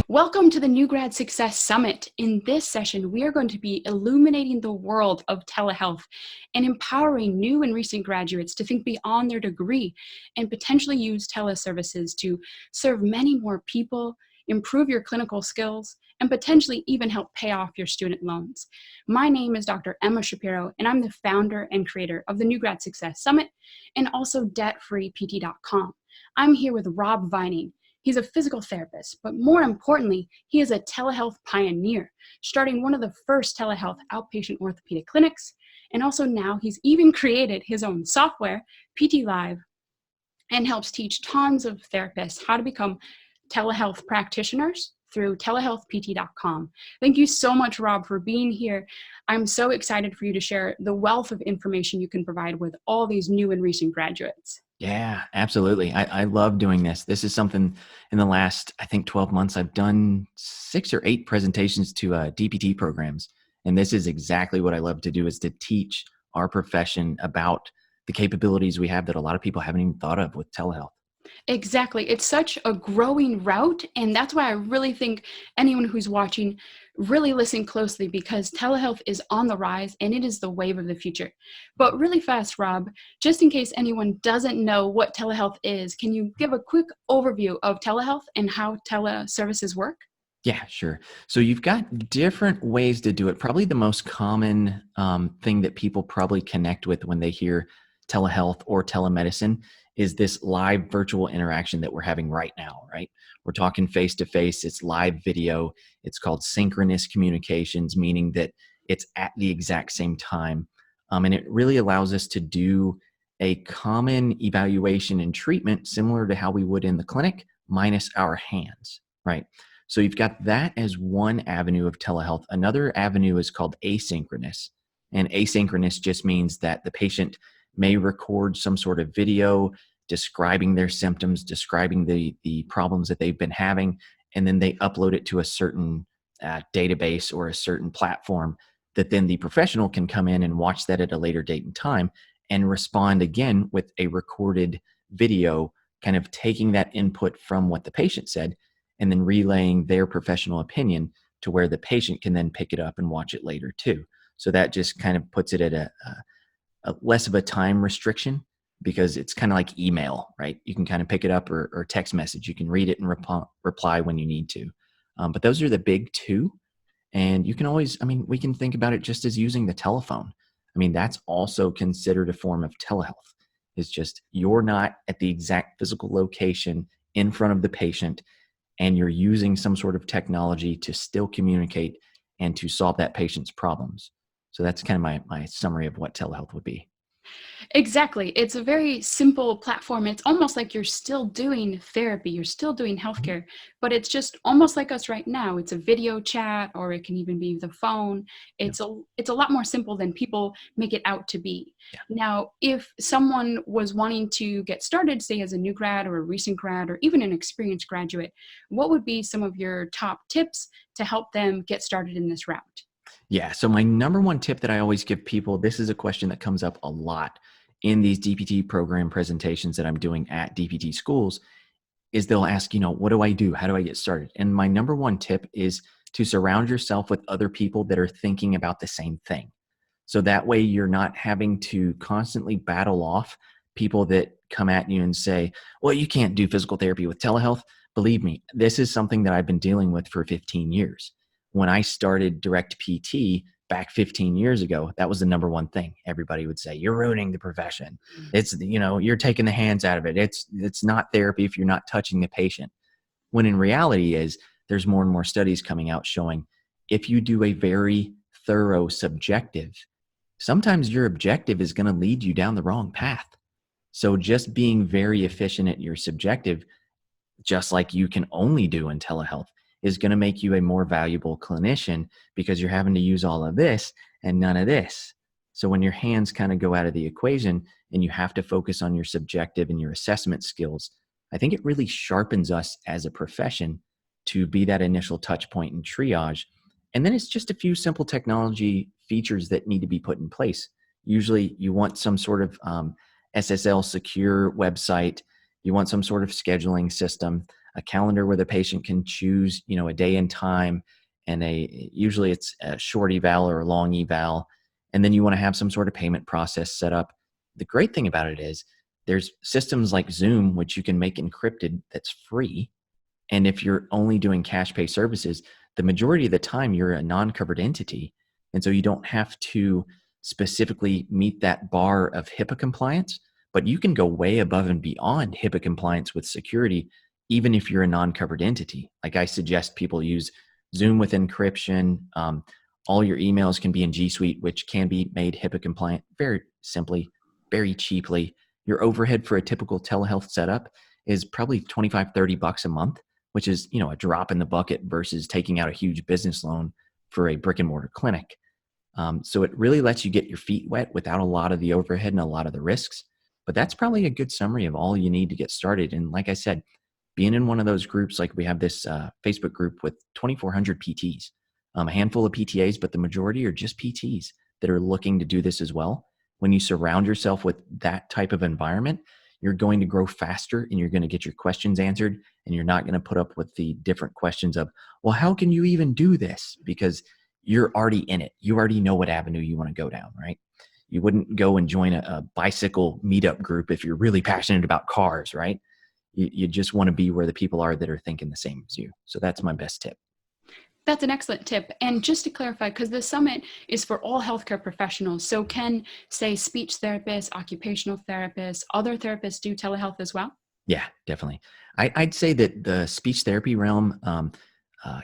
Welcome to the new Grad Success Summit. In this session, we are going to be illuminating the world of telehealth and empowering new and recent graduates to think beyond their degree and potentially use teleservices to serve many more people, improve your clinical skills, and potentially even help pay off your student loans. My name is Dr. Emma Shapiro, and I'm the founder and creator of the New Grad Success Summit and also debtfreept.com. I'm here with Rob Vining. He's a physical therapist, but more importantly, he is a telehealth pioneer, starting one of the first telehealth outpatient orthopedic clinics. And also now he's even created his own software, PT Live, and helps teach tons of therapists how to become telehealth practitioners through telehealthpt.com. Thank you so much, Rob, for being here. I'm so excited for you to share the wealth of information you can provide with all these new and recent graduates. Yeah, absolutely. I love doing this. This is something in the last, I think, 12 months, I've done 6 or 8 presentations to DPT programs. And this is exactly what I love to do, is to teach our profession about the capabilities we have that a lot of people haven't even thought of with telehealth. Exactly. It's such a growing route. And that's why I really think anyone who's watching really listen closely, because telehealth is on the rise and it is the wave of the future. But really fast, Rob, just in case anyone doesn't know what telehealth is, can you give a quick overview of telehealth and how teleservices work? Yeah, sure. So you've got different ways to do it. Probably the most common thing that people probably connect with when they hear telehealth or telemedicine is this live virtual interaction that we're having right now, right? We're talking face to face, it's live video. It's called synchronous communications, meaning that it's at the exact same time. And it really allows us to do a common evaluation and treatment similar to how we would in the clinic, minus our hands, right? So you've got that as one avenue of telehealth. Another avenue is called asynchronous. And asynchronous just means that the patient may record some sort of video describing their symptoms, describing the problems that they've been having, and then they upload it to a certain database or a certain platform that then the professional can come in and watch that at a later date and time and respond again with a recorded video, kind of taking that input from what the patient said and then relaying their professional opinion to where the patient can then pick it up and watch it later too. So that just kind of puts it at a less of a time restriction, because it's kind of like email, right? You can kind of pick it up, or text message. You can read it and reply when you need to. But those are the big two. And you can always, we can think about it just as using the telephone. That's also considered a form of telehealth. It's just you're not at the exact physical location in front of the patient, and you're using some sort of technology to still communicate and to solve that patient's problems. So that's kind of my summary of what telehealth would be. Exactly. It's a very simple platform. It's almost like you're still doing therapy, you're still doing Mhm. healthcare, but it's just almost like us right now. It's a video chat, or it can even be the phone. Yeah. It's a lot more simple than people make it out to be. Yeah. Now, if someone was wanting to get started, say as a new grad or a recent grad or even an experienced graduate, what would be some of your top tips to help them get started in this route? Yeah. So my number one tip that I always give people, this is a question that comes up a lot in these DPT program presentations that I'm doing at DPT schools, is they'll ask, what do I do? How do I get started? And my number one tip is to surround yourself with other people that are thinking about the same thing. So that way you're not having to constantly battle off people that come at you and say, well, you can't do physical therapy with telehealth. Believe me, this is something that I've been dealing with for 15 years. When I started direct PT back 15 years ago, that was the number one thing. Everybody would say, you're ruining the profession. It's, you're taking the hands out of it. It's not therapy if you're not touching the patient. When in reality is there's more and more studies coming out showing if you do a very thorough subjective, sometimes your objective is going to lead you down the wrong path. So just being very efficient at your subjective, just like you can only do in telehealth, is going to make you a more valuable clinician, because you're having to use all of this and none of this. So when your hands kind of go out of the equation and you have to focus on your subjective and your assessment skills, I think it really sharpens us as a profession to be that initial touch point in triage. And then it's just a few simple technology features that need to be put in place. Usually you want some sort of SSL secure website. You want some sort of scheduling system. a calendar where the patient can choose, a day and time, and usually it's a short eval or a long eval. And then you want to have some sort of payment process set up. The great thing about it is there's systems like Zoom, which you can make encrypted, that's free. And if you're only doing cash pay services, the majority of the time you're a non-covered entity. And so you don't have to specifically meet that bar of HIPAA compliance, but you can go way above and beyond HIPAA compliance with security, even if you're a non-covered entity. Like I suggest people use Zoom with encryption. All your emails can be in G Suite, which can be made HIPAA compliant very simply, very cheaply. Your overhead for a typical telehealth setup is probably 25, $30 a month, which is, a drop in the bucket versus taking out a huge business loan for a brick and mortar clinic. So it really lets you get your feet wet without a lot of the overhead and a lot of the risks. But that's probably a good summary of all you need to get started. And like I said, being in one of those groups, like we have this Facebook group with 2,400 PTs, a handful of PTAs, but the majority are just PTs that are looking to do this as well. When you surround yourself with that type of environment, you're going to grow faster and you're going to get your questions answered, and you're not going to put up with the different questions of, well, how can you even do this? Because you're already in it. You already know what avenue you want to go down, right? You wouldn't go and join a bicycle meetup group if you're really passionate about cars, right? You just want to be where the people are that are thinking the same as you. So that's my best tip. That's an excellent tip. And just to clarify, because the summit is for all healthcare professionals, so can, say, speech therapists, occupational therapists, other therapists do telehealth as well? Yeah, definitely. I'd say that the speech therapy realm,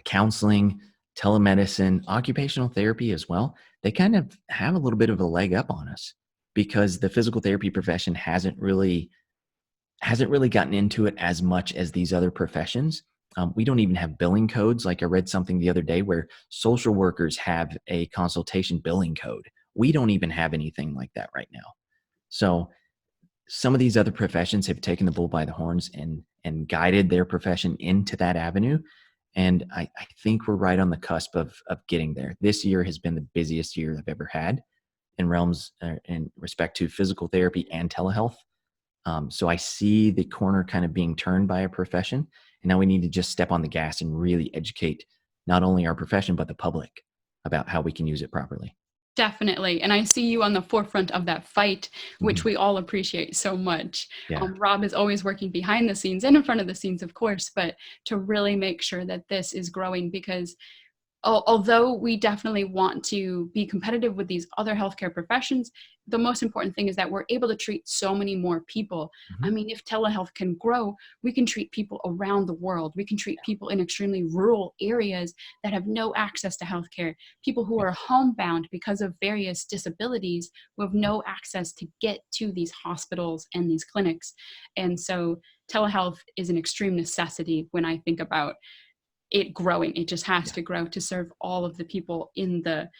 counseling, telemedicine, occupational therapy as well, they kind of have a little bit of a leg up on us because the physical therapy profession hasn't really gotten into it as much as these other professions. We don't even have billing codes. Like I read something the other day where social workers have a consultation billing code. We don't even have anything like that right now. So some of these other professions have taken the bull by the horns and guided their profession into that avenue. And I think we're right on the cusp of getting there. This year has been the busiest year I've ever had in realms in respect to physical therapy and telehealth. So I see the corner kind of being turned by a profession. And now we need to just step on the gas and really educate not only our profession, but the public about how we can use it properly. Definitely. And I see you on the forefront of that fight, which Mhm. we all appreciate so much. Yeah. Rob is always working behind the scenes and in front of the scenes, of course, but to really make sure that this is growing, because although we definitely want to be competitive with these other healthcare professions, the most important thing is that we're able to treat so many more people. I Mhm. mean, if telehealth can grow, we can treat people around the world. We can treat people in extremely rural areas that have no access to healthcare, people who Yeah. are homebound because of various disabilities, who have no access to get to these hospitals and these clinics. And so telehealth is an extreme necessity when I think about it growing. It just has Yeah. to grow to serve all of the people in the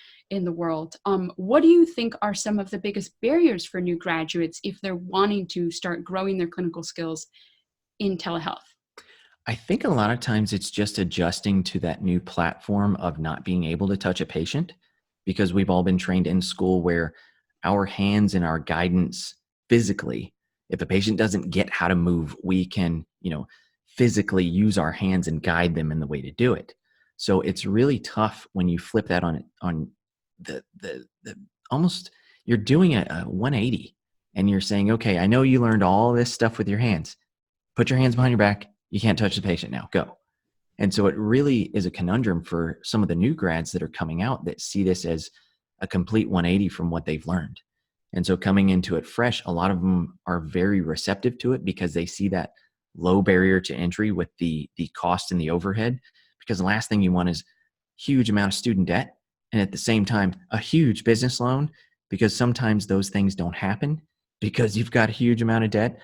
world. What do you think are some of the biggest barriers for new graduates if they're wanting to start growing their clinical skills in telehealth? I think a lot of times it's just adjusting to that new platform of not being able to touch a patient because we've all been trained in school where our hands and our guidance physically, if a patient doesn't get how to move, we can, physically use our hands and guide them in the way to do it. So it's really tough when you flip that on the almost you're doing a 180 and you're saying, okay, I know you learned all this stuff with your hands. Put your hands behind your back. You can't touch the patient now. Go. And so it really is a conundrum for some of the new grads that are coming out that see this as a complete 180 from what they've learned. And so coming into it fresh, a lot of them are very receptive to it because they see that low barrier to entry with the cost and the overhead. Because the last thing you want is huge amount of student debt and at the same time a huge business loan, because sometimes those things don't happen because you've got a huge amount of debt.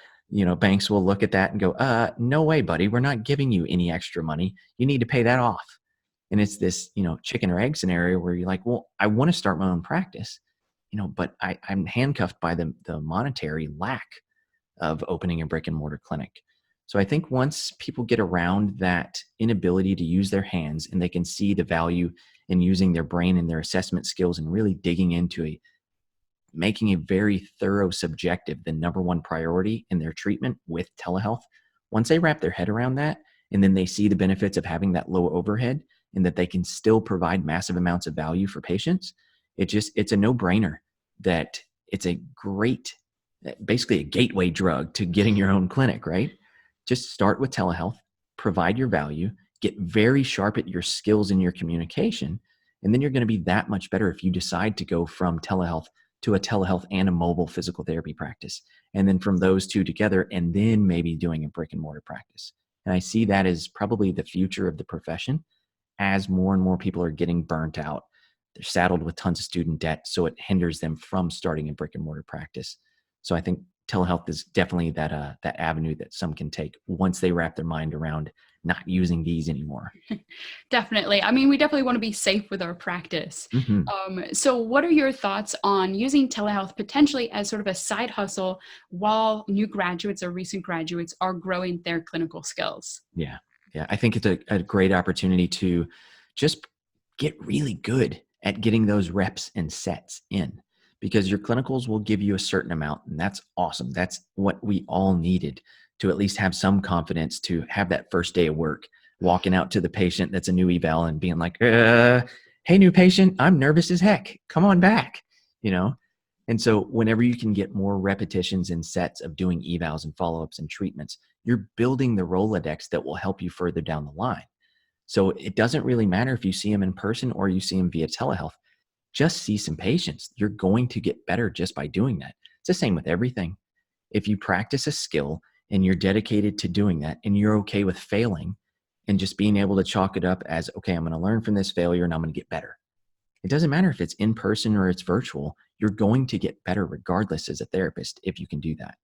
Banks will look at that and go, no way, buddy, we're not giving you any extra money. You need to pay that off. And it's this, chicken or egg scenario where you're like, well, I want to start my own practice, but I'm handcuffed by the monetary lack of opening a brick and mortar clinic. So I think once people get around that inability to use their hands and they can see the value in using their brain and their assessment skills and really digging into making a very thorough subjective the number one priority in their treatment with telehealth. Once they wrap their head around that and then they see the benefits of having that low overhead and that they can still provide massive amounts of value for patients, it's a no-brainer that it's a great, basically a gateway drug to getting your own clinic, right? Just start with telehealth, provide your value, get very sharp at your skills in your communication, and then you're going to be that much better if you decide to go from telehealth to a telehealth and a mobile physical therapy practice. And then from those two together, and then maybe doing a brick and mortar practice. And I see that as probably the future of the profession as more and more people are getting burnt out. They're saddled with tons of student debt, so it hinders them from starting a brick and mortar practice. So I think telehealth is definitely that avenue that some can take once they wrap their mind around not using these anymore. Definitely. I mean, we definitely want to be safe with our practice. Mm-hmm. So what are your thoughts on using telehealth potentially as sort of a side hustle while new graduates or recent graduates are growing their clinical skills? Yeah. Yeah. I think it's a great opportunity to just get really good at getting those reps and sets in, because your clinicals will give you a certain amount. And that's awesome. That's what we all needed to at least have some confidence to have that first day of work, walking out to the patient that's a new eval and being like, hey, new patient, I'm nervous as heck. Come on back, you know? And so whenever you can get more repetitions and sets of doing evals and follow-ups and treatments, you're building the Rolodex that will help you further down the line. So it doesn't really matter if you see them in person or you see them via telehealth. Just see some patients. You're going to get better just by doing that. It's the same with everything. If you practice a skill and you're dedicated to doing that and you're okay with failing and just being able to chalk it up as, okay, I'm going to learn from this failure and I'm going to get better. It doesn't matter if it's in person or it's virtual. You're going to get better regardless as a therapist if you can do that.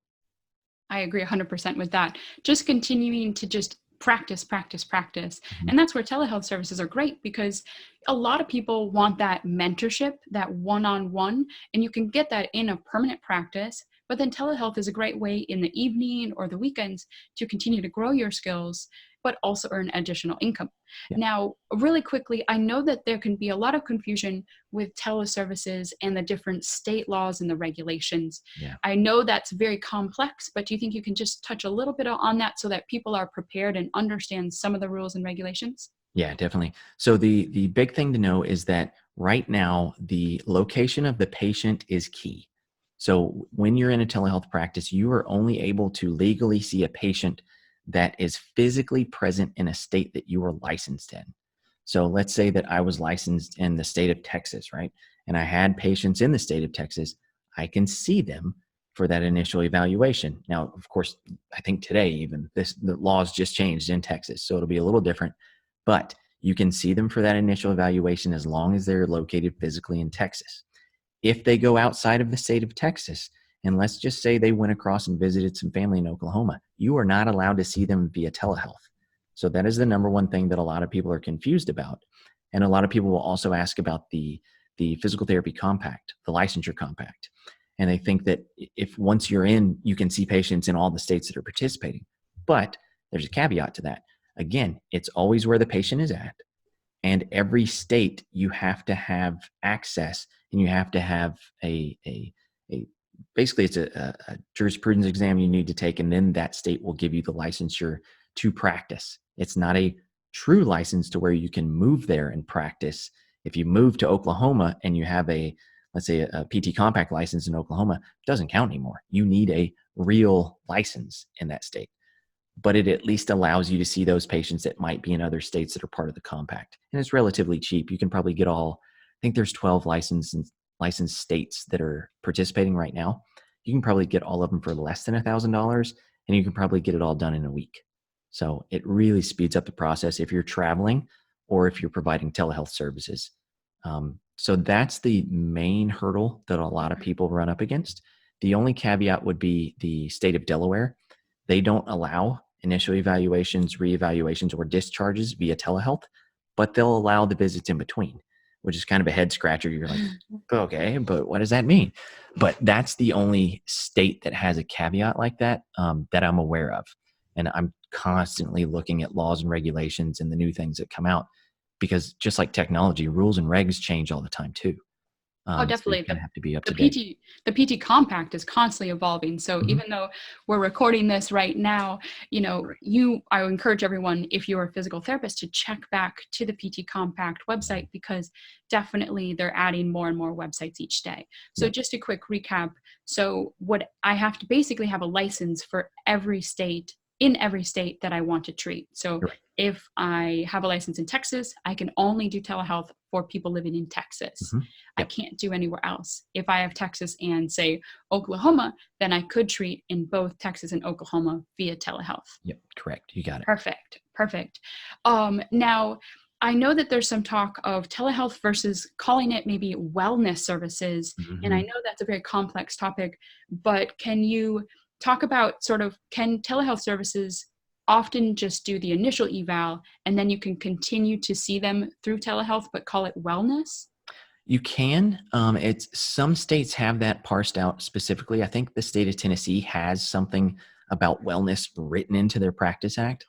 I agree 100% with that. Just continuing to just practice, practice, practice. Mhm. And that's where telehealth services are great, because a lot of people want that mentorship, that one-on-one, and you can get that in a permanent practice. But then telehealth is a great way in the evening or the weekends to continue to grow your skills, but also earn additional income. Yeah. Now, really quickly, I know that there can be a lot of confusion with teleservices and the different state laws and the regulations. Yeah. I know that's very complex, but do you think you can just touch a little bit on that so that people are prepared and understand some of the rules and regulations? Yeah, definitely. So the big thing to know is that right now the location of the patient is key. So when you're in a telehealth practice, you are only able to legally see a patient that is physically present in a state that you are licensed in. So let's say that I was licensed in the state of Texas, right? And I had patients in the state of Texas. I can see them for that initial evaluation. Now, of course, I think today even the laws just changed in Texas, so it'll be a little different, but you can see them for that initial evaluation as long as they're located physically in Texas. If they go outside of the state of Texas, and let's just say they went across and visited some family in Oklahoma, you are not allowed to see them via telehealth. So that is the number one thing that a lot of people are confused about. And a lot of people will also ask about the physical therapy compact, the licensure compact. And they think that if once you're in, you can see patients in all the states that are participating. But there's a caveat to that. Again, it's always where the patient is at. And every state you have to have access, and you have to have a basically it's a jurisprudence exam you need to take, and then that state will give you the licensure to practice. It's not a true license to where you can move there and practice. If you move to Oklahoma and you have let's say a PT compact license in Oklahoma, it doesn't count anymore. You need a real license in that state, but it at least allows you to see those patients that might be in other states that are part of the compact. And it's relatively cheap. You can probably get I think there's 12 licensed states that are participating right now. You can probably get all of them for less than $1,000, and you can probably get it all done in a week. So it really speeds up the process if you're traveling or if you're providing telehealth services. So that's the main hurdle that a lot of people run up against. The only caveat would be the state of Delaware. They don't allow initial evaluations, reevaluations, or discharges via telehealth, but they'll allow the visits in between, which is kind of a head scratcher. You're like, okay, but what does that mean? But that's the only state that has a caveat like that that I'm aware of. And I'm constantly looking at laws and regulations and the new things that come out, because just like technology, rules and regs change all the time too. Oh, So you definitely. kind of have to be up The to date. PT compact is constantly evolving. So Mhm. even though we're recording this right now, Right. I would encourage everyone, if you're a physical therapist, to check back to the PT compact website, because definitely they're adding more and more websites each day. So Yep. just a quick recap. So what I have to basically have a license for every state, in every state that I want to treat. So You're right. if I have a license in Texas, I can only do telehealth for people living in Texas. Mhm. I Yep. can't do anywhere else. If I have Texas and say Oklahoma, then I could treat in both Texas and Oklahoma via telehealth. Yep. Correct. You got it. Perfect. Perfect. Now, I know that there's some talk of telehealth versus calling it maybe wellness services. And I Mhm. know that's a very complex topic, but can you talk about sort of, can telehealth services often just do the initial eval and then you can continue to see them through telehealth, but call it wellness? You can. It's some states have that parsed out specifically. I think the state of Tennessee has something about wellness written into their Practice Act.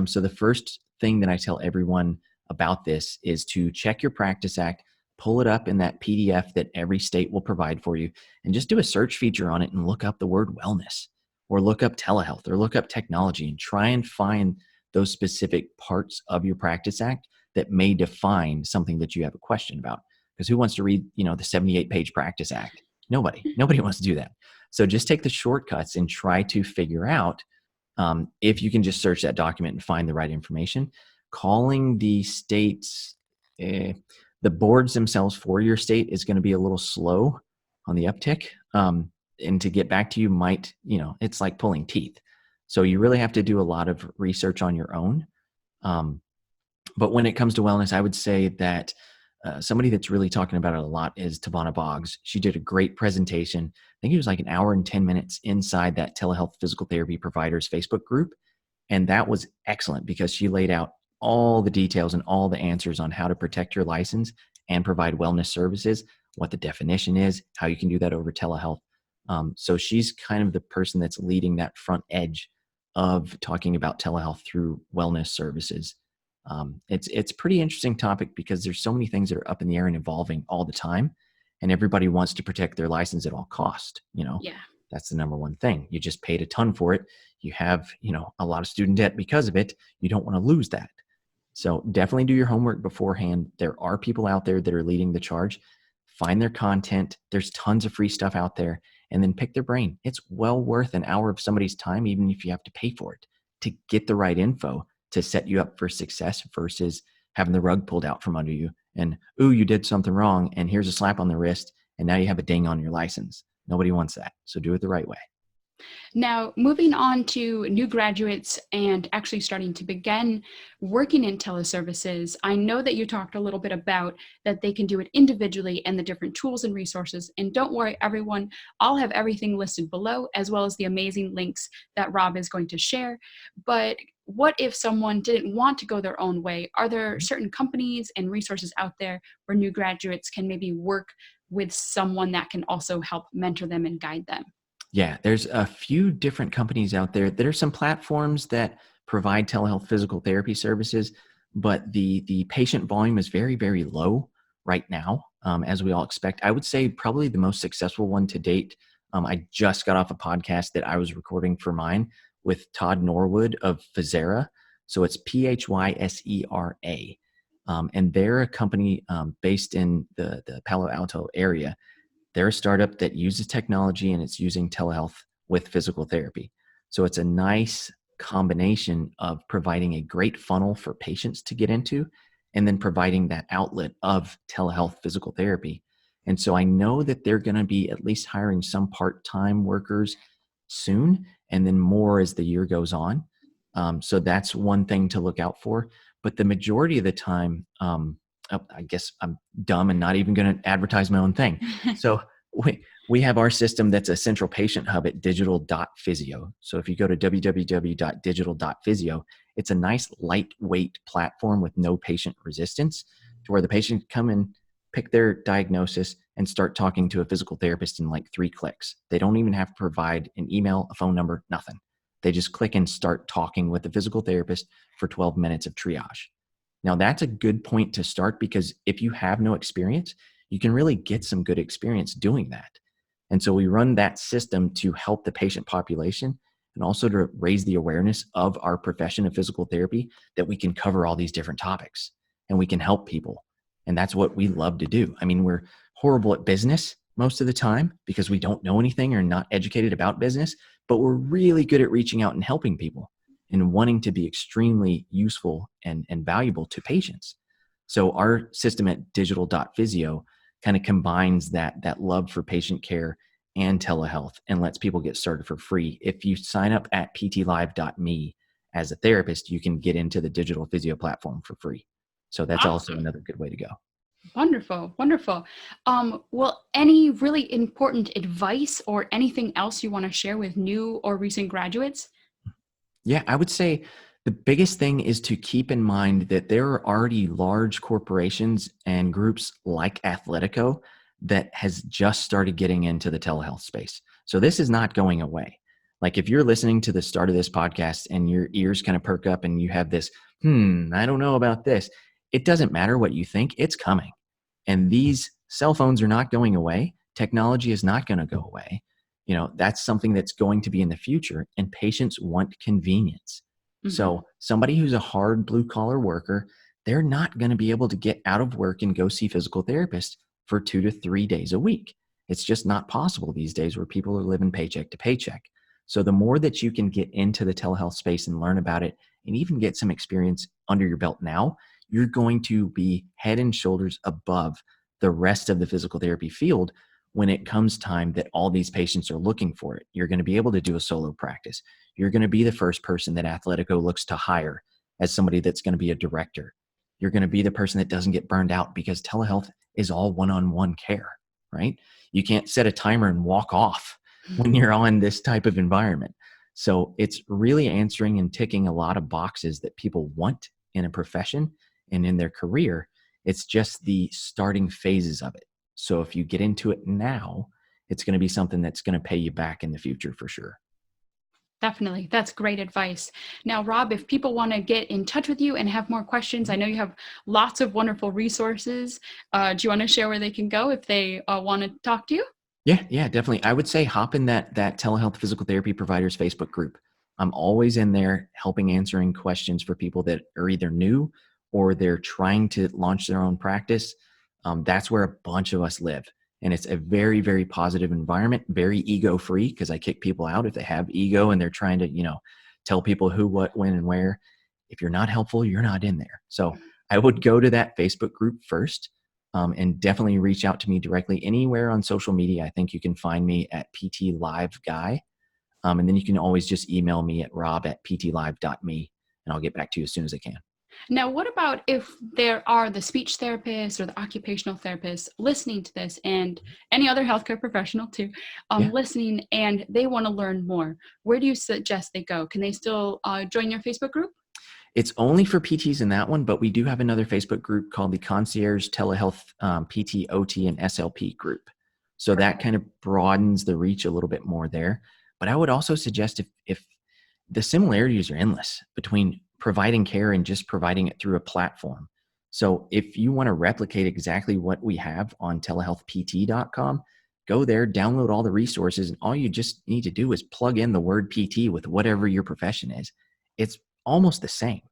So the first thing that I tell everyone about this is to check your Practice Act, pull it up in that PDF that every state will provide for you, and just do a search feature on it and look up the word wellness, or look up telehealth, or look up technology, and try and find those specific parts of your Practice Act that may define something that you have a question about. Because who wants to read, the 78-page Practice Act? Nobody wants to do that. So just take the shortcuts and try to figure out, if you can just search that document and find the right information. Calling the states, eh, the boards themselves for your state is going to be a little slow on the uptick. And to get back to you might, it's like pulling teeth. So you really have to do a lot of research on your own. Um, but when it comes to wellness, I would say that somebody that's really talking about it a lot is Tabana Boggs. She did a great presentation. I think it was like an hour and 10 minutes inside that telehealth physical therapy providers Facebook group. And that was excellent because she laid out all the details and all the answers on how to protect your license and provide wellness services, what the definition is, how you can do that over telehealth. So she's kind of the person that's leading that front edge of talking about telehealth through wellness services. It's a pretty interesting topic because there's so many things that are up in the air and evolving all the time, and everybody wants to protect their license at all cost. Yeah. That's the number one thing. You just paid a ton for it. You have a lot of student debt because of it. You don't want to lose that. So definitely do your homework beforehand. There are people out there that are leading the charge. Find their content. There's tons of free stuff out there, and then pick their brain. It's well worth an hour of somebody's time, even if you have to pay for it, to get the right info to set you up for success versus having the rug pulled out from under you and, ooh, you did something wrong, and here's a slap on the wrist, and now you have a ding on your license. Nobody wants that. So do it the right way. Now, moving on to new graduates and actually starting to begin working in teleservices, I know that you talked a little bit about that they can do it individually and the different tools and resources. And don't worry, everyone, I'll have everything listed below, as well as the amazing links that Rob is going to share. But what if someone didn't want to go their own way? Are there certain companies and resources out there where new graduates can maybe work with someone that can also help mentor them and guide them? Yeah, there's a few different companies out there. There are some platforms that provide telehealth physical therapy services, but the patient volume is very, very low right now, as we all expect. I would say probably the most successful one to date. I just got off a podcast that I was recording for mine with Todd Norwood of Physera. So it's Physera. And they're a company based in the Palo Alto area. They're a startup that uses technology and it's using telehealth with physical therapy. So it's a nice combination of providing a great funnel for patients to get into and then providing that outlet of telehealth physical therapy. And so I know that they're going to be at least hiring some part time workers soon and then more as the year goes on. So that's one thing to look out for. But the majority of the time, I guess I'm dumb and not even going to advertise my own thing. So we have our system that's a central patient hub at digital.physio. So if you go to www.digital.physio, it's a nice lightweight platform with no patient resistance to where the patient can come in, pick their diagnosis, and start talking to a physical therapist in like 3 clicks. They don't even have to provide an email, a phone number, nothing. They just click and start talking with the physical therapist for 12 minutes of triage. Now, that's a good point to start because if you have no experience, you can really get some good experience doing that. And so we run that system to help the patient population and also to raise the awareness of our profession of physical therapy, that we can cover all these different topics and we can help people. And that's what we love to do. I mean, we're horrible at business most of the time because we don't know anything or not educated about business, but we're really good at reaching out and helping people and wanting to be extremely useful and valuable to patients. So our system at digital.physio kind of combines that love for patient care and telehealth and lets people get started for free. If you sign up at ptlive.me as a therapist, you can get into the digital physio platform for free. So that's also Awesome. another good way to go. Wonderful, wonderful. Well, any really important advice or anything else you want to share with new or recent graduates? Yeah, I would say the biggest thing is to keep in mind that there are already large corporations and groups like Athletico that has just started getting into the telehealth space. So this is not going away. Like if you're listening to the start of this podcast and your ears kind of perk up and you have this, I don't know about this. It doesn't matter what you think, it's coming. And these cell phones are not going away. Technology is not going to go away. That's something that's going to be in the future, and patients want convenience. Mm-hmm. So somebody who's a hard blue collar worker, they're not going to be able to get out of work and go see physical therapists for 2 to 3 days a week. It's just not possible these days where people are living paycheck to paycheck. So the more that you can get into the telehealth space and learn about it and even get some experience under your belt now, you're going to be head and shoulders above the rest of the physical therapy field when it comes time that all these patients are looking for it. You're going to be able to do a solo practice. You're going to be the first person that Athletico looks to hire as somebody that's going to be a director. You're going to be the person that doesn't get burned out because telehealth is all one-on-one care, right? You can't set a timer and walk off when you're on this type of environment. So it's really answering and ticking a lot of boxes that people want in a profession and in their career. It's just the starting phases of it. So if you get into it now, it's going to be something that's going to pay you back in the future for sure. Definitely. That's great advice. Now, Rob, if people want to get in touch with you and have more questions, I know you have lots of wonderful resources. Do you want to share where they can go if they want to talk to you? Yeah, definitely. I would say hop in that telehealth physical therapy providers Facebook group. I'm always in there helping answering questions for people that are either new or they're trying to launch their own practice. That's where a bunch of us live. And it's a very, very positive environment, very ego free, because I kick people out if they have ego and they're trying to, tell people who, what, when, and where. If you're not helpful, you're not in there. So I would go to that Facebook group first. And definitely reach out to me directly anywhere on social media. I think you can find me at PT Live Guy. And then you can always just email me at rob@ptlive.me and I'll get back to you as soon as I can. Now, what about if there are the speech therapists or the occupational therapists listening to this and any other healthcare professional too, Yeah. listening and they want to learn more? Where do you suggest they go? Can they still join your Facebook group? It's only for PTs in that one, but we do have another Facebook group called the Concierge Telehealth PT, OT, and SLP group. So that Perfect. kind of broadens the reach a little bit more there. But I would also suggest if the similarities are endless between providing care and just providing it through a platform. So if you want to replicate exactly what we have on telehealthpt.com, go there, download all the resources, and all you just need to do is plug in the word PT with whatever your profession is. It's almost the same.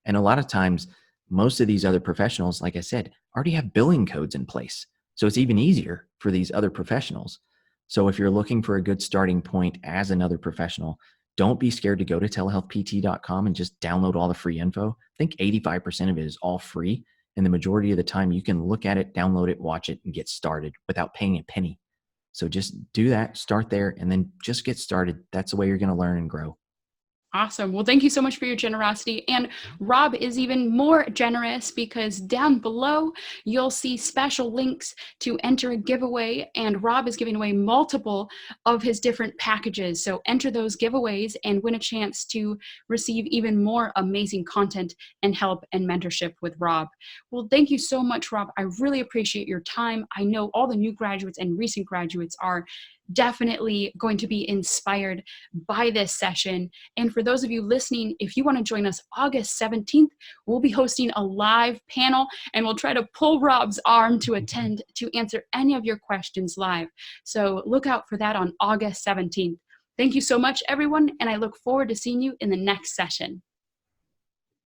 And a lot of times, most of these other professionals, like I said, already have billing codes in place. So it's even easier for these other professionals. So if you're looking for a good starting point as another professional, don't be scared to go to telehealthpt.com and just download all the free info. I think 85% of it is all free. And the majority of the time you can look at it, download it, watch it, and get started without paying a penny. So just do that, start there, and then just get started. That's the way you're going to learn and grow. Awesome. Well, thank you so much for your generosity. And Rob is even more generous because down below, you'll see special links to enter a giveaway. And Rob is giving away multiple of his different packages. So enter those giveaways and win a chance to receive even more amazing content and help and mentorship with Rob. Well, thank you so much, Rob. I really appreciate your time. I know all the new graduates and recent graduates are definitely going to be inspired by this session. And for those of you listening, if you want to join us August 17th, we'll be hosting a live panel, and we'll try to pull Rob's arm to attend to answer any of your questions live. So look out for that on August 17th. Thank you so much, everyone, and I look forward to seeing you in the next session.